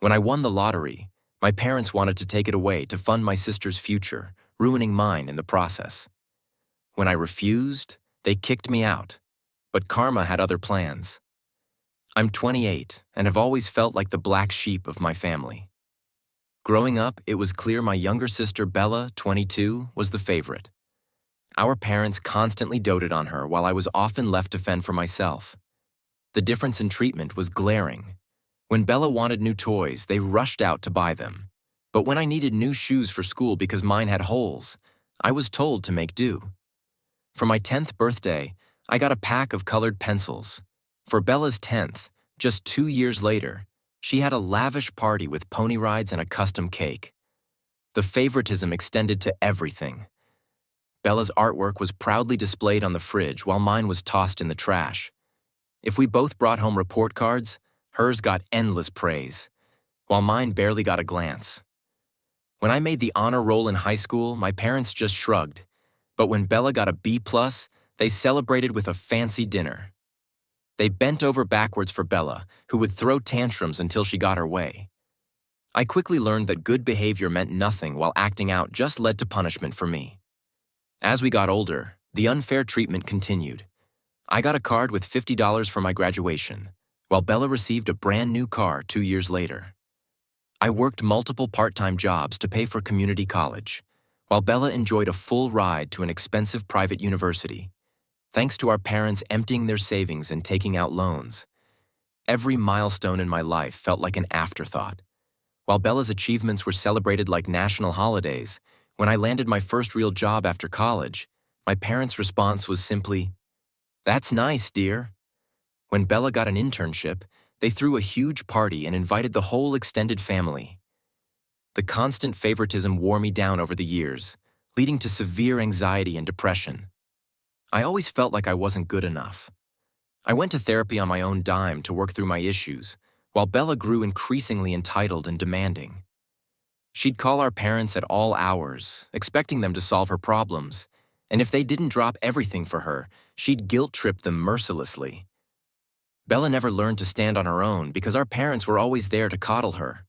When I won the lottery, my parents wanted to take it away to fund my sister's future, ruining mine in the process. When I refused, they kicked me out. But karma had other plans. I'm 28 and have always felt like the black sheep of my family. Growing up, it was clear my younger sister Bella, 22, was the favorite. Our parents constantly doted on her while I was often left to fend for myself. The difference in treatment was glaring. When Bella wanted new toys, they rushed out to buy them. But when I needed new shoes for school because mine had holes, I was told to make do. For my 10th birthday, I got a pack of colored pencils. For Bella's 10th, just 2 years later, she had a lavish party with pony rides and a custom cake. The favoritism extended to everything. Bella's artwork was proudly displayed on the fridge while mine was tossed in the trash. If we both brought home report cards, hers got endless praise, while mine barely got a glance. When I made the honor roll in high school, my parents just shrugged. But when Bella got a B+, they celebrated with a fancy dinner. They bent over backwards for Bella, who would throw tantrums until she got her way. I quickly learned that good behavior meant nothing while acting out just led to punishment for me. As we got older, the unfair treatment continued. I got a card with $50 for my graduation, while Bella received a brand new car 2 years later. I worked multiple part-time jobs to pay for community college, while Bella enjoyed a full ride to an expensive private university. Thanks to our parents emptying their savings and taking out loans, every milestone in my life felt like an afterthought. While Bella's achievements were celebrated like national holidays, when I landed my first real job after college, my parents' response was simply, "That's nice, dear." When Bella got an internship, they threw a huge party and invited the whole extended family. The constant favoritism wore me down over the years, leading to severe anxiety and depression. I always felt like I wasn't good enough. I went to therapy on my own dime to work through my issues, while Bella grew increasingly entitled and demanding. She'd call our parents at all hours, expecting them to solve her problems, and if they didn't drop everything for her, she'd guilt-trip them mercilessly. Bella never learned to stand on her own because our parents were always there to coddle her.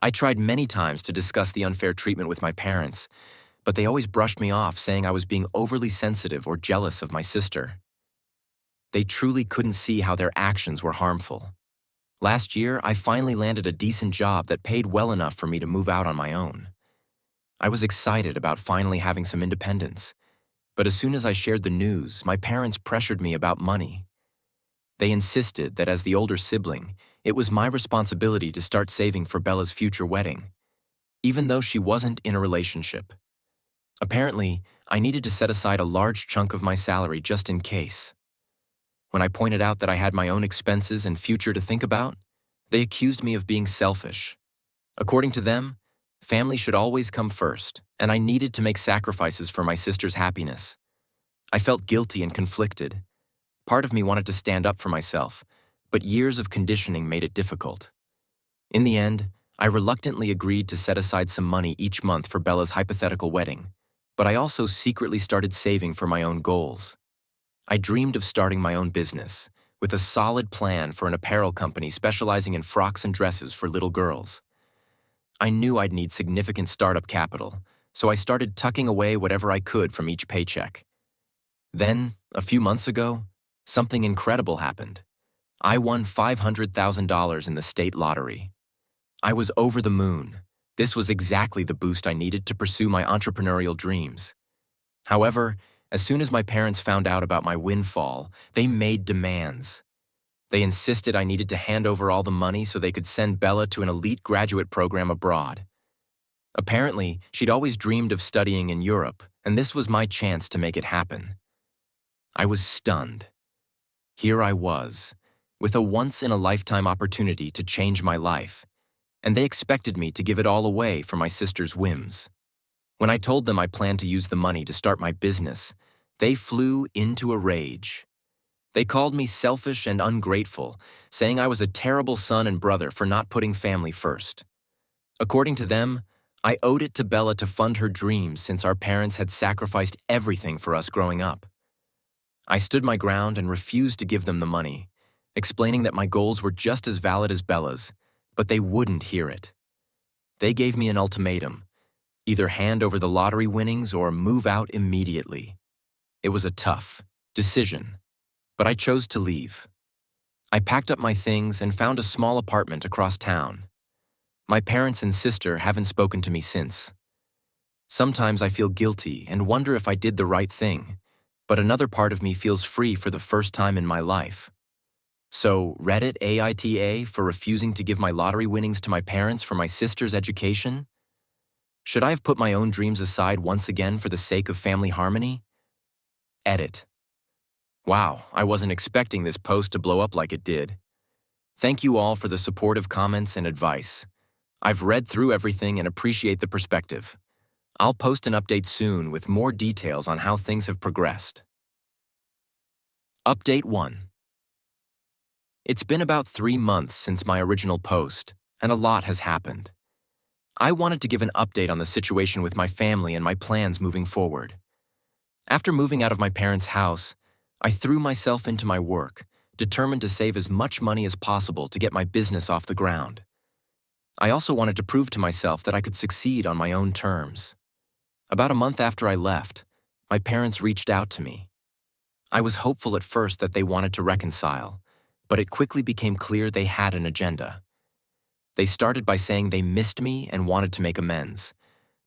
I tried many times to discuss the unfair treatment with my parents, but they always brushed me off, saying I was being overly sensitive or jealous of my sister. They truly couldn't see how their actions were harmful. Last year, I finally landed a decent job that paid well enough for me to move out on my own. I was excited about finally having some independence, but as soon as I shared the news, my parents pressured me about money. They insisted that as the older sibling, it was my responsibility to start saving for Bella's future wedding, even though she wasn't in a relationship. Apparently, I needed to set aside a large chunk of my salary just in case. When I pointed out that I had my own expenses and future to think about, they accused me of being selfish. According to them, family should always come first, and I needed to make sacrifices for my sister's happiness. I felt guilty and conflicted. Part of me wanted to stand up for myself, but years of conditioning made it difficult. In the end, I reluctantly agreed to set aside some money each month for Bella's hypothetical wedding, but I also secretly started saving for my own goals. I dreamed of starting my own business, with a solid plan for an apparel company specializing in frocks and dresses for little girls. I knew I'd need significant startup capital, so I started tucking away whatever I could from each paycheck. Then, a few months ago, something incredible happened. I won $500,000 in the state lottery. I was over the moon. This was exactly the boost I needed to pursue my entrepreneurial dreams. However, as soon as my parents found out about my windfall, they made demands. They insisted I needed to hand over all the money so they could send Bella to an elite graduate program abroad. Apparently, she'd always dreamed of studying in Europe, and this was my chance to make it happen. I was stunned. Here I was, with a once-in-a-lifetime opportunity to change my life, and they expected me to give it all away for my sister's whims. When I told them I planned to use the money to start my business, they flew into a rage. They called me selfish and ungrateful, saying I was a terrible son and brother for not putting family first. According to them, I owed it to Bella to fund her dreams since our parents had sacrificed everything for us growing up. I stood my ground and refused to give them the money, explaining that my goals were just as valid as Bella's, But they wouldn't hear it. They gave me an ultimatum: either hand over the lottery winnings or move out immediately. It was a tough decision, but I chose to leave. I packed up my things and found a small apartment across town. My parents and sister haven't spoken to me since. Sometimes I feel guilty and wonder if I did the right thing, but another part of me feels free for the first time in my life. So, Reddit AITA for refusing to give my lottery winnings to my parents for my sister's education? Should I have put my own dreams aside once again for the sake of family harmony? Edit. Wow, I wasn't expecting this post to blow up like it did. Thank you all for the supportive comments and advice. I've read through everything and appreciate the perspective. I'll post an update soon with more details on how things have progressed. Update 1. It's been about 3 months since my original post, and a lot has happened. I wanted to give an update on the situation with my family and my plans moving forward. After moving out of my parents' house, I threw myself into my work, determined to save as much money as possible to get my business off the ground. I also wanted to prove to myself that I could succeed on my own terms. About a month after I left, my parents reached out to me. I was hopeful at first that they wanted to reconcile, but it quickly became clear they had an agenda. They started by saying they missed me and wanted to make amends,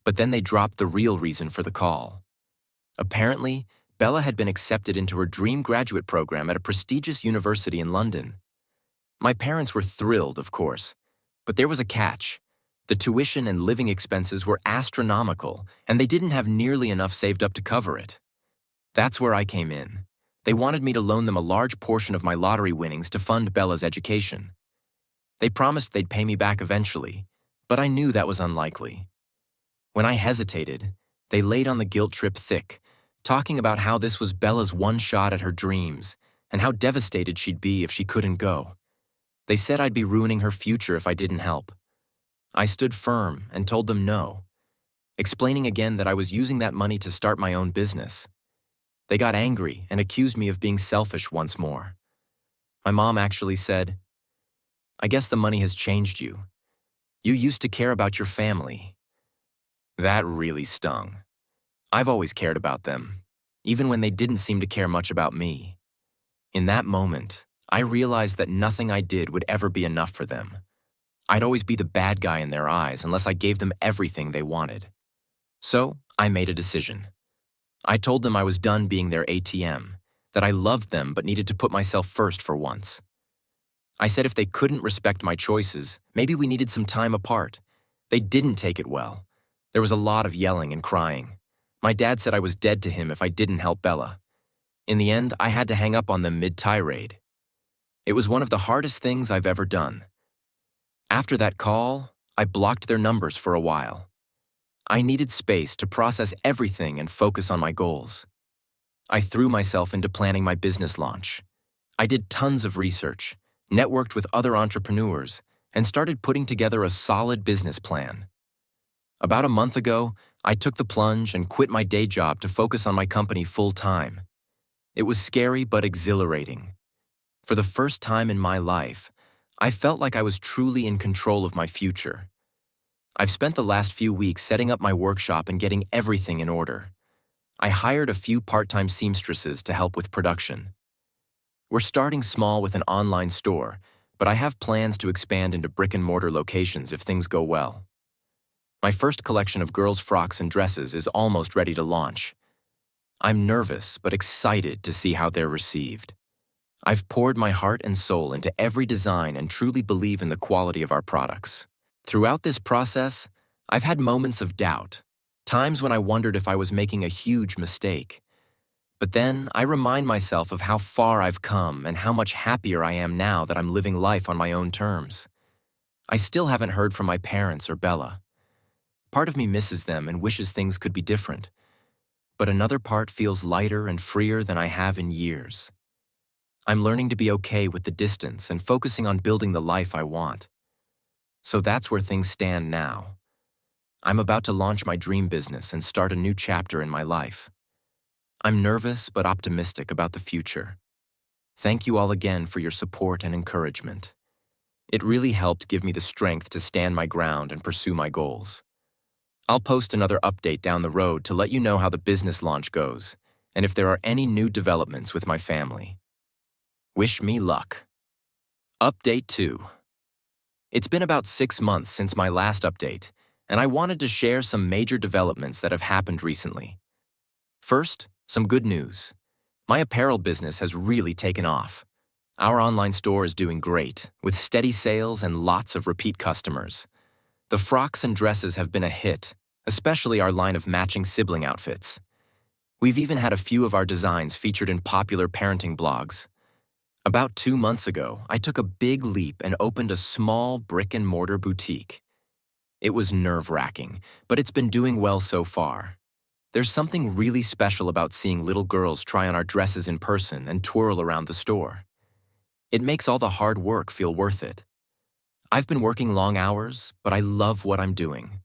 but then they dropped the real reason for the call. Apparently, Bella had been accepted into her dream graduate program at a prestigious university in London. My parents were thrilled, of course, but there was a catch. The tuition and living expenses were astronomical, and they didn't have nearly enough saved up to cover it. That's where I came in. They wanted me to loan them a large portion of my lottery winnings to fund Bella's education. They promised they'd pay me back eventually, but I knew that was unlikely. When I hesitated, they laid on the guilt trip thick, talking about how this was Bella's one shot at her dreams and how devastated she'd be if she couldn't go. They said I'd be ruining her future if I didn't help. I stood firm and told them no, explaining again that I was using that money to start my own business. They got angry and accused me of being selfish once more. My mom actually said, "I guess the money has changed you. You used to care about your family." That really stung. I've always cared about them, even when they didn't seem to care much about me. In that moment, I realized that nothing I did would ever be enough for them. I'd always be the bad guy in their eyes unless I gave them everything they wanted. So, I made a decision. I told them I was done being their ATM, that I loved them but needed to put myself first for once. I said if they couldn't respect my choices, maybe we needed some time apart. They didn't take it well. There was a lot of yelling and crying. My dad said I was dead to him if I didn't help Bella. In the end, I had to hang up on them mid-tirade. It was one of the hardest things I've ever done. After that call, I blocked their numbers for a while. I needed space to process everything and focus on my goals. I threw myself into planning my business launch. I did tons of research, networked with other entrepreneurs, and started putting together a solid business plan. About a month ago, I took the plunge and quit my day job to focus on my company full-time. It was scary but exhilarating. For the first time in my life, I felt like I was truly in control of my future. I've spent the last few weeks setting up my workshop and getting everything in order. I hired a few part-time seamstresses to help with production. We're starting small with an online store, but I have plans to expand into brick-and-mortar locations if things go well. My first collection of girls' frocks and dresses is almost ready to launch. I'm nervous but excited to see how they're received. I've poured my heart and soul into every design and truly believe in the quality of our products. Throughout this process, I've had moments of doubt, times when I wondered if I was making a huge mistake. But then I remind myself of how far I've come and how much happier I am now that I'm living life on my own terms. I still haven't heard from my parents or Bella. Part of me misses them and wishes things could be different, but another part feels lighter and freer than I have in years. I'm learning to be okay with the distance and focusing on building the life I want. So that's where things stand now. I'm about to launch my dream business and start a new chapter in my life. I'm nervous but optimistic about the future. Thank you all again for your support and encouragement. It really helped give me the strength to stand my ground and pursue my goals. I'll post another update down the road to let you know how the business launch goes and if there are any new developments with my family. Wish me luck. Update 2. It's been about 6 months since my last update, and I wanted to share some major developments that have happened recently. First, some good news. My apparel business has really taken off. Our online store is doing great, with steady sales and lots of repeat customers. The frocks and dresses have been a hit, especially our line of matching sibling outfits. We've even had a few of our designs featured in popular parenting blogs. About 2 months ago, I took a big leap and opened a small brick-and-mortar boutique. It was nerve-wracking, but it's been doing well so far. There's something really special about seeing little girls try on our dresses in person and twirl around the store. It makes all the hard work feel worth it. I've been working long hours, but I love what I'm doing.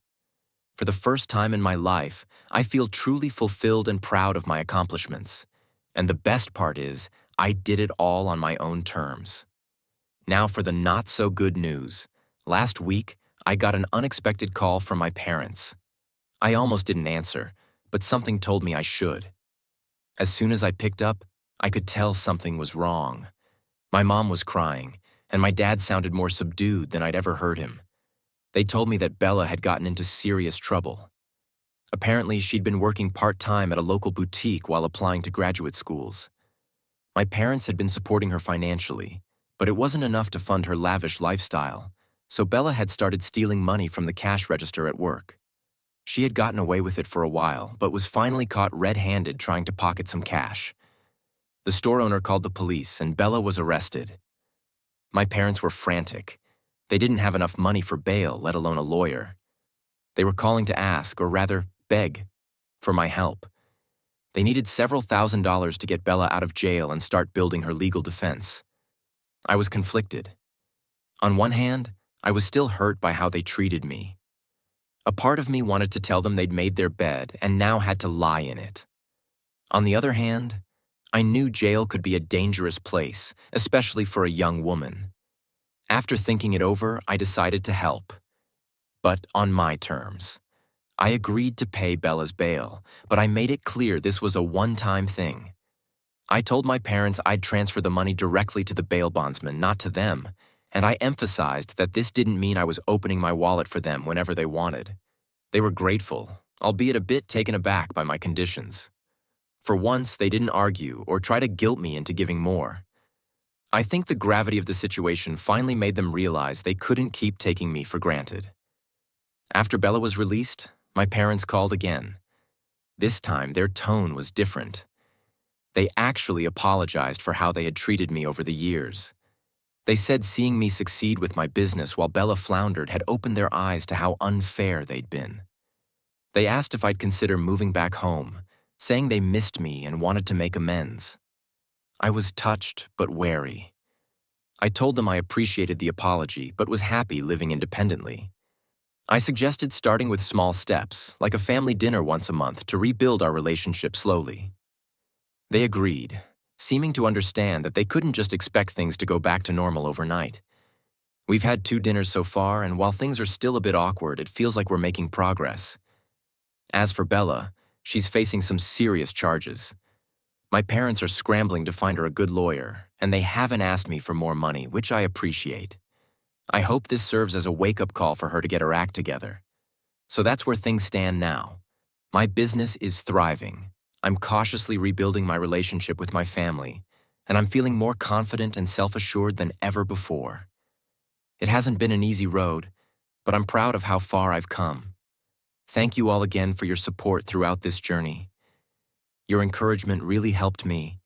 For the first time in my life, I feel truly fulfilled and proud of my accomplishments. And the best part is, I did it all on my own terms. Now for the not-so-good news. Last week, I got an unexpected call from my parents. I almost didn't answer, but something told me I should. As soon as I picked up, I could tell something was wrong. My mom was crying, and my dad sounded more subdued than I'd ever heard him. They told me that Bella had gotten into serious trouble. Apparently, she'd been working part-time at a local boutique while applying to graduate schools. My parents had been supporting her financially, but it wasn't enough to fund her lavish lifestyle, so Bella had started stealing money from the cash register at work. She had gotten away with it for a while, but was finally caught red-handed trying to pocket some cash. The store owner called the police, and Bella was arrested. My parents were frantic. They didn't have enough money for bail, let alone a lawyer. They were calling to ask, or rather, beg, for my help. They needed several $1,000s to get Bella out of jail and start building her legal defense. I was conflicted. On one hand, I was still hurt by how they treated me. A part of me wanted to tell them they'd made their bed and now had to lie in it. On the other hand, I knew jail could be a dangerous place, especially for a young woman. After thinking it over, I decided to help. But on my terms. I agreed to pay Bella's bail, but I made it clear this was a one-time thing. I told my parents I'd transfer the money directly to the bail bondsman, not to them, and I emphasized that this didn't mean I was opening my wallet for them whenever they wanted. They were grateful, albeit a bit taken aback by my conditions. For once, they didn't argue or try to guilt me into giving more. I think the gravity of the situation finally made them realize they couldn't keep taking me for granted. After Bella was released, my parents called again. This time, their tone was different. They actually apologized for how they had treated me over the years. They said seeing me succeed with my business while Bella floundered had opened their eyes to how unfair they'd been. They asked if I'd consider moving back home, saying they missed me and wanted to make amends. I was touched but wary. I told them I appreciated the apology but was happy living independently. I suggested starting with small steps, like a family dinner once a month, to rebuild our relationship slowly. They agreed, seeming to understand that they couldn't just expect things to go back to normal overnight. We've had 2 dinners so far, and while things are still a bit awkward, it feels like we're making progress. As for Bella, she's facing some serious charges. My parents are scrambling to find her a good lawyer, and they haven't asked me for more money, which I appreciate. I hope this serves as a wake-up call for her to get her act together. So that's where things stand now. My business is thriving. I'm cautiously rebuilding my relationship with my family, and I'm feeling more confident and self-assured than ever before. It hasn't been an easy road, but I'm proud of how far I've come. Thank you all again for your support throughout this journey. Your encouragement really helped me,